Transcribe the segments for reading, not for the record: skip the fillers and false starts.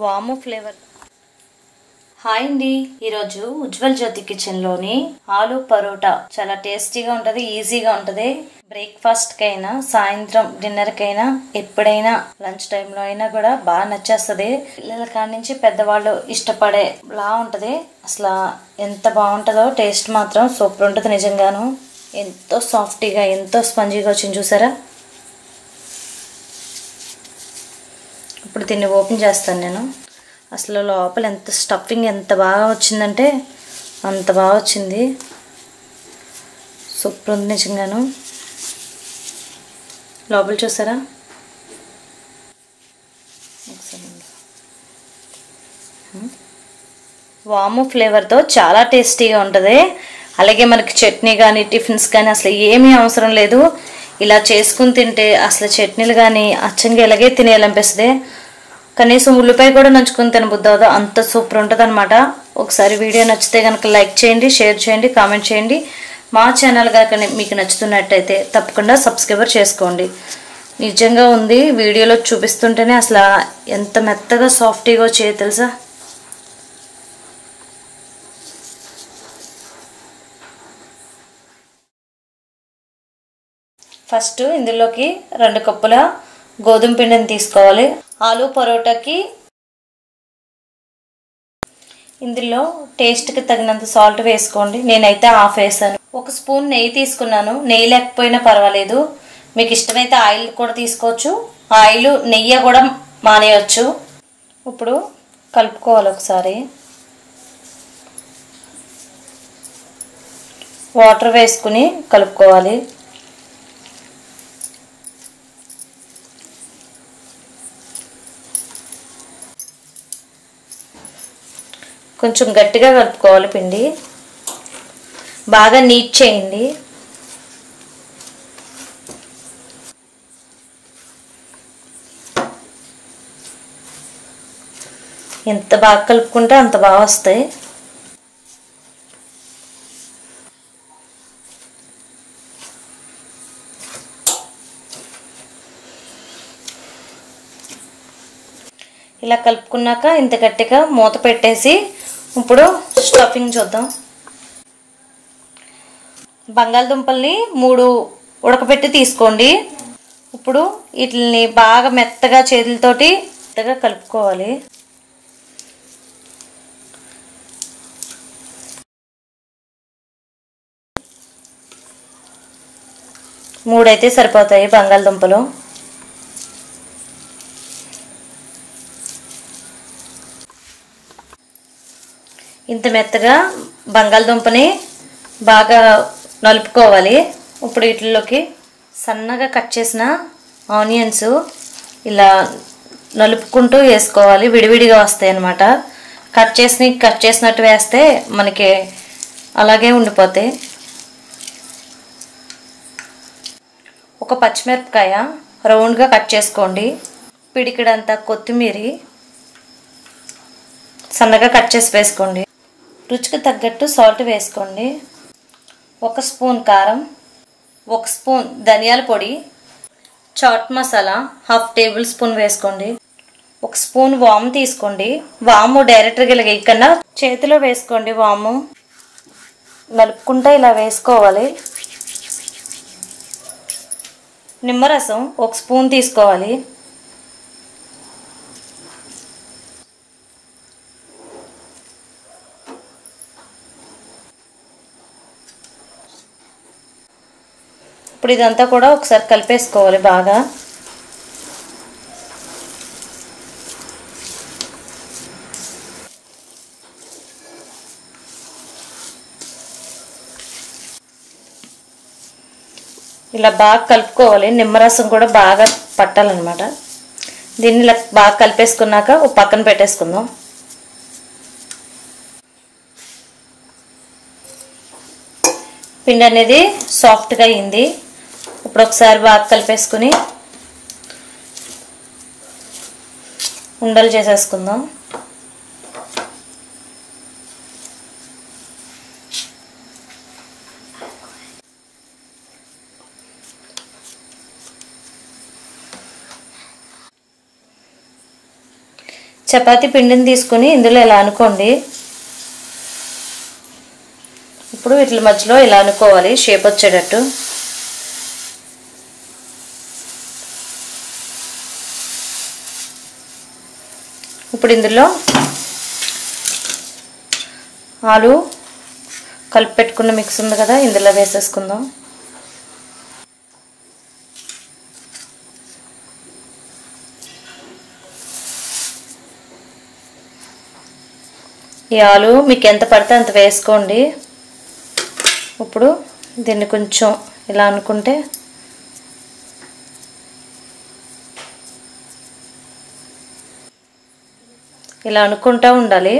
వాము flavour. Hi అండి, ఈరోజు ఉజ్వల్ జ్యోతి కిచెన్ లోని ఆలు పరోటా చాలా టేస్టీగా ఉంటది, ఈజీగా ఉంటది. బ్రేక్ఫాస్ట్ కైనా, సాయంత్రం డిన్నర్ కైనా, ఎప్పుడైనా లంచ్ టైంలో అయినా కూడా బాగా నచ్చేస్తుంది. పిల్లల కాడి నుంచి పెద్దవాళ్ళు ఇష్టపడేలా ఉంటది. అసలు ఎంత బాగుంటుందో, టేస్ట్ మాత్రం సూపర్ ఉంటుంది. నిజంగాను ఎంతో సాఫ్టీగా, ఎంతో స్పంజీగా వచ్చింది చూసారా. ఇప్పుడు దీన్ని ఓపెన్ చేస్తాను నేను. అసలు లోపల ఎంత స్టఫింగ్ ఎంత బాగా వచ్చిందంటే అంత బాగా వచ్చింది. సూపర్ ఉంది నిజంగాను. లోపల చూసారా. వాము ఫ్లేవర్తో చాలా టేస్టీగా ఉంటుంది. అలాగే మనకి చట్నీ కానీ, టిఫిన్స్ కానీ అసలు ఏమీ అవసరం లేదు. ఇలా చేసుకుని తింటే అసలు చట్నీలు కానీ అచ్చంగా ఇలాగే తినేయాలనిపిస్తుంది. కనీసం ఉల్లిపాయ కూడా నంచుకుని తినబుద్ది అవ్వదు, అంత సూపర్ ఉంటుంది అనమాట. ఒకసారి వీడియో నచ్చితే కనుక లైక్ చేయండి, షేర్ చేయండి, కామెంట్ చేయండి. మా ఛానల్ కనుక మీకు నచ్చుతున్నట్టయితే తప్పకుండా సబ్స్క్రైబర్ చేసుకోండి. నిజంగా ఉంది, వీడియోలో చూపిస్తుంటేనే అసలు ఎంత మెత్తగా సాఫ్టీగా వచ్చాయో తెలుసా. ఫస్ట్ ఇందులోకి 2 కప్పుల గోధుమ పిండిని తీసుకోవాలి. ఆలు పరోటాకి ఇందులో టేస్ట్కి తగినంత సాల్ట్ వేసుకోండి. నేనైతే హాఫ్ వేసాను. 1 స్పూన్ నెయ్యి తీసుకున్నాను. నెయ్యి లేకపోయినా పర్వాలేదు, మీకు ఇష్టమైతే ఆయిల్ కూడా తీసుకోవచ్చు. ఆయిల్ నెయ్యి కూడా మానేయచ్చు. ఇప్పుడు కలుపుకోవాలి. ఒకసారి వాటర్ వేసుకుని కలుపుకోవాలి. కొంచెం గట్టిగా కలుపుకోవాలి. పిండి బాగా నీట్ చేయండి. ఎంత బాగా కలుపుకుంటే అంత బాగా వస్తాయి. ఇలా కలుపుకున్నాక ఇంత గట్టిగా మూత పెట్టేసి ఇప్పుడు స్టఫింగ్ చూద్దాం. బంగాళదుంపల్ని 3 ఉడకబెట్టి తీసుకోండి. ఇప్పుడు వీటిని బాగా మెత్తగా చేతులతోటి మెత్తగా కలుపుకోవాలి. మూడైతే సరిపోతాయి బంగాళదుంపలు. ఇంత మెత్తగా బంగాళదుంపని బాగా నలుపుకోవాలి. ఇప్పుడు వీటిలోకి సన్నగా కట్ చేసిన ఆనియన్స్ ఇలా నలుపుకుంటూ వేసుకోవాలి. విడివిడిగా వస్తాయి అన్నమాట. కట్ చేసినట్టు వేస్తే మనకి అలాగే ఉండిపోతాయి. ఒక పచ్చిమిరపకాయ రౌండ్గా కట్ చేసుకోండి. పిడికిడంతా కొత్తిమీర సన్నగా కట్ చేసి వేసుకోండి. రుచికి తగ్గట్టు సాల్ట్ వేసుకోండి. 1 స్పూన్ కారం, 1 స్పూన్ ధనియాల పొడి, చాట్ మసాలా 1/2 టేబుల్ స్పూన్ వేసుకోండి. 1 స్పూన్ వాము తీసుకోండి. వాము డైరెక్ట్గా ఇలా వేయకుండా చేతిలో వేసుకోండి. వాము నలుపుకుంటే ఇలా వేసుకోవాలి. నిమ్మరసం 1 స్పూన్ తీసుకోవాలి. ఇప్పుడు ఇదంతా కూడా ఒకసారి కలిపేసుకోవాలి బాగా. ఇలా బాగా కలుపుకోవాలి. నిమ్మరసం కూడా బాగా పట్టాలన్నమాట. దీన్ని ఇలా బాగా కలిపేసుకున్నాక ఒక పక్కన పెట్టేసుకుందాం. పిండి అనేది సాఫ్ట్గా అయింది. ఇప్పుడు ఒకసారి బాగా కలిపేసుకుని ఉండలు చేసేసుకుందాం. చపాతీ పిండిని తీసుకుని ఇందులో ఇలా అనుకోండి. ఇప్పుడు వీటి మధ్యలో ఇలా అనుకోవాలి షేప్ వచ్చేటట్టు. ఇప్పుడు ఇందులో ఆలు కలిపి పెట్టుకున్న మిక్స్ ఉంది కదా, ఇందులో వేసేసుకుందాం. ఈ ఆలు మీకు ఎంత పడితే అంత వేసుకోండి. ఇప్పుడు దీన్ని కొంచెం ఇలా అనుకుంటే ఇలా అనుకుంటూ ఉండాలి.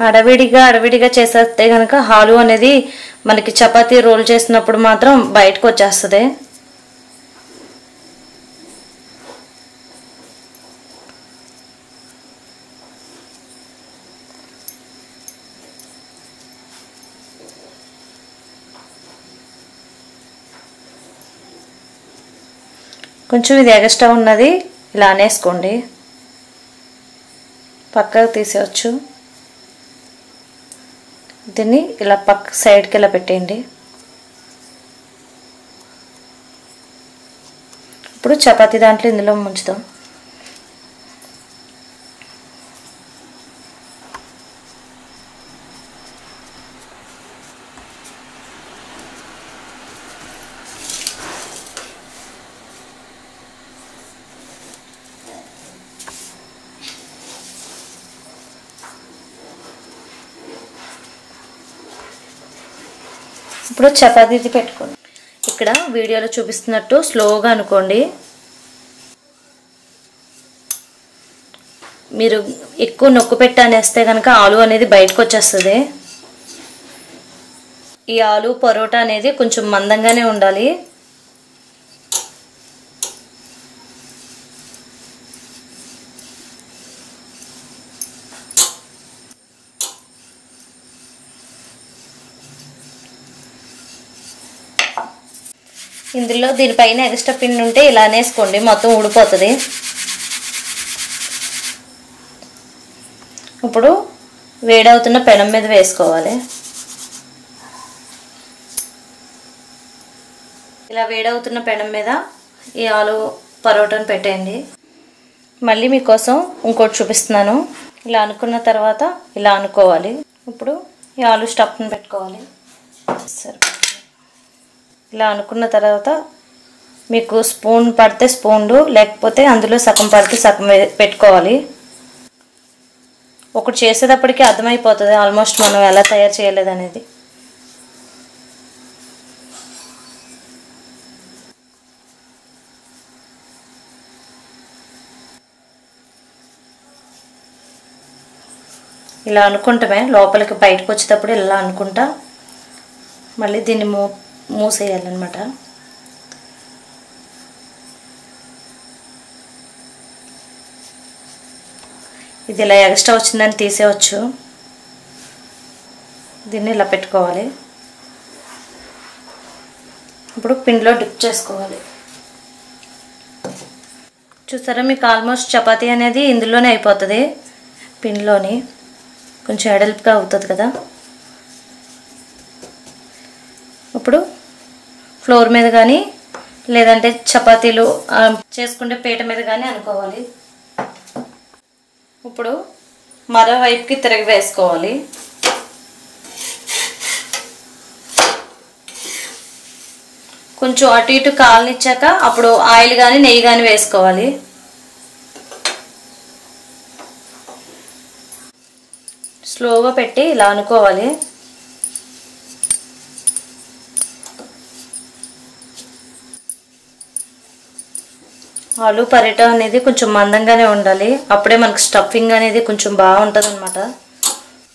అడవిడిగా చేసేస్తే కనుక ఆలు అనేది మనకి చపాతీ రోల్ చేసినప్పుడు మాత్రం బయటకు వచ్చేస్తుంది. కొంచెం ఇది ఎగస్ట్రా ఉన్నది ఇలా అనేసుకోండి, పక్కకు తీసేయచ్చు. దీన్ని ఇలా పక్క సైడ్కి ఇలా పెట్టేయండి. ఇప్పుడు చపాతీ దాంట్లో ఇందులో ముంచుదాం. ఇప్పుడు చపాతీ పెట్టుకోండి. ఇక్కడ వీడియోలో చూపిస్తున్నట్టు స్లోగా అనుకోండి. మీరు ఎక్కువ నొక్కు పెట్టి అనేస్తే కనుక ఆలు అనేది బయటకు వచ్చేస్తుంది. ఈ ఆలు పరోటా అనేది కొంచెం మందంగానే ఉండాలి. ఇందులో దీనిపైన ఎక్స్ట్రా పిండి ఉంటే ఇలా అనేసుకోండి, మొత్తం ఊడిపోతుంది. ఇప్పుడు వేడవుతున్న పెనం మీద వేసుకోవాలి. ఇలా వేడవుతున్న పెనం మీద ఈ ఆలు పరోటాను పెట్టేయండి. మళ్ళీ మీకోసం ఇంకోటి చూపిస్తున్నాను. ఇలా అనుకున్న తర్వాత ఇలా అనుకోవాలి. ఇప్పుడు ఈ ఆలు స్టఫ్ని పెట్టుకోవాలి. సరే, ఇలా అనుకున్న తర్వాత మీకు స్పూన్ పడితే స్పూన్లు, లేకపోతే అందులో సగం పడితే సగం పెట్టుకోవాలి. ఒకటి చేసేటప్పటికి అర్థమైపోతుంది ఆల్మోస్ట్ మనం ఎలా తయారు చేయలేదు అనేది. ఇలా అనుకుంటామే లోపలికి బయటకు వచ్చేటప్పుడు ఇలా అనుకుంటా మళ్ళీ దీన్ని మూసేయాలన్నమాట. ఇది ఇలా ఎక్స్ట్రా వచ్చిందని తీసేయచ్చు. దీన్ని ఇలా పెట్టుకోవాలి. ఇప్పుడు పిండిలో డిప్ చేసుకోవాలి. చూసారా, మీకు ఆల్మోస్ట్ చపాతీ అనేది ఇందులోనే అయిపోతుంది. పిండిలోని కొంచెం ఎడల్పుగా అవుతుంది కదా. ఇప్పుడు ఫ్లోర్ మీద కానీ లేదంటే చపాతీలు చేసుకుంటే పీట మీద కానీ అనుకోవాలి. ఇప్పుడు మరోవైపుకి తిరిగి వేసుకోవాలి. కొంచెం అటు ఇటు కాలనిచ్చాక అప్పుడు ఆయిల్ కానీ నెయ్యి కానీ వేసుకోవాలి. స్లోగా పెట్టి ఇలా అనుకోవాలి. ఆలు పరోటా అనేది కొంచెం మందంగానే ఉండాలి, అప్పుడే మనకు స్టఫింగ్ అనేది కొంచెం బాగుంటుంది అనమాట.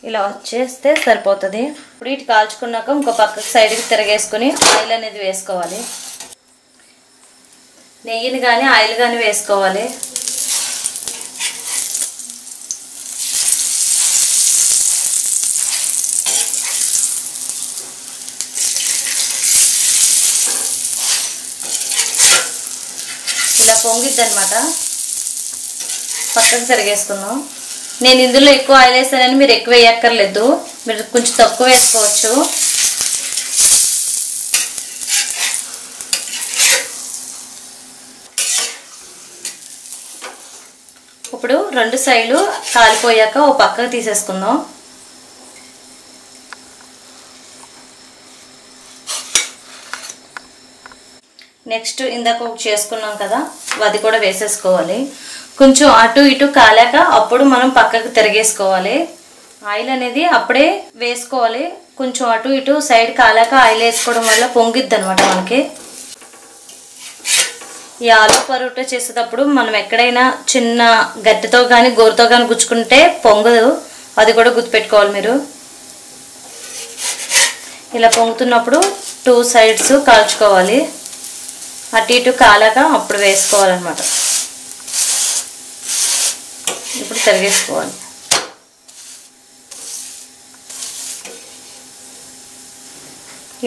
ఇలా వచ్చేస్తే సరిపోతుంది. ఇప్పుడు ఇటు కాల్చుకున్నాక ఇంకో పక్కకు సైడ్కి తిరగేసుకుని ఆయిల్ అనేది వేసుకోవాలి. నెయ్యిని కానీ ఆయిల్ కానీ వేసుకోవాలి. ఇలా పొంగిద్ది అనమాట. పక్కకు తిరిగేసుకుందాం. నేను ఇందులో ఎక్కువ ఆయిల్ వేసానని మీరు ఎక్కువ వేయక్కర్లేదు, మీరు కొంచెం తక్కువ వేసుకోవచ్చు. ఇప్పుడు రెండు సైడ్లు కాలిపోయాక ఓ పక్కకు తీసేసుకుందాం. నెక్స్ట్ ఇందాక చేసుకున్నాం కదా, అది కూడా వేసేసుకోవాలి. కొంచెం అటు ఇటు కాలాక అప్పుడు మనం పక్కకు తిరిగేసుకోవాలి. ఆయిల్ అనేది అప్పుడే వేసుకోవాలి. కొంచెం అటు ఇటు సైడ్ కాలాక ఆయిల్ వేసుకోవడం వల్ల పొంగిద్ది అనమాట మనకి. ఈ ఆలు పరోటా చేసేటప్పుడు మనం ఎక్కడైనా చిన్న గట్టితో కానీ గోరుతో కానీ గుచ్చుకుంటే పొంగదు, అది కూడా గుర్తుపెట్టుకోవాలి మీరు. ఇలా పొంగుతున్నప్పుడు 2 సైడ్స్ కాల్చుకోవాలి. అటు ఇటు కాలాక అప్పుడు వేసుకోవాలన్నమాట. ఇప్పుడు తిరిగేసుకోవాలి.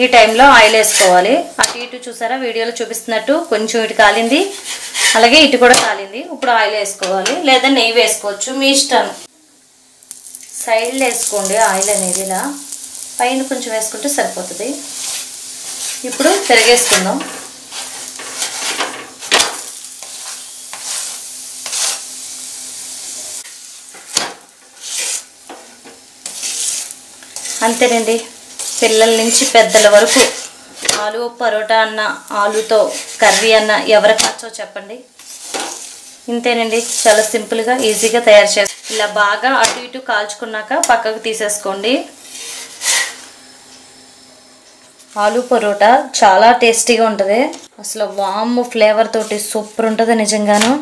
ఈ టైంలో ఆయిల్ వేసుకోవాలి. అటు ఇటు చూసారా వీడియోలో చూపిస్తున్నట్టు కొంచెం ఇటు కాలింది, అలాగే ఇటు కూడా కాలింది. ఇప్పుడు ఆయిల్ వేసుకోవాలి, లేదా నెయ్యి వేసుకోవచ్చు, మీ ఇష్టం. సైడ్లో వేసుకోండి ఆయిల్ అనేది, ఇలా పైన కొంచెం వేసుకుంటే సరిపోతుంది. ఇప్పుడు తిరిగేసుకుందాం. అంతేనండి, పిల్లల నుంచి పెద్దల వరకు ఆలు పరోటా అన్న, ఆలుతో కర్రీ అన్న ఎవరికి నచ్చో చెప్పండి. ఇంతేనండి, చాలా సింపుల్గా ఈజీగా తయారు చేస్తాం. ఇలా బాగా అటు ఇటు కాల్చుకున్నాక పక్కకు తీసేసుకోండి. ఆలు పరోటా చాలా టేస్టీగా ఉంటుంది. అసలు వామ్ ఫ్లేవర్ తోటి సూపర్ ఉంటుంది నిజంగాను.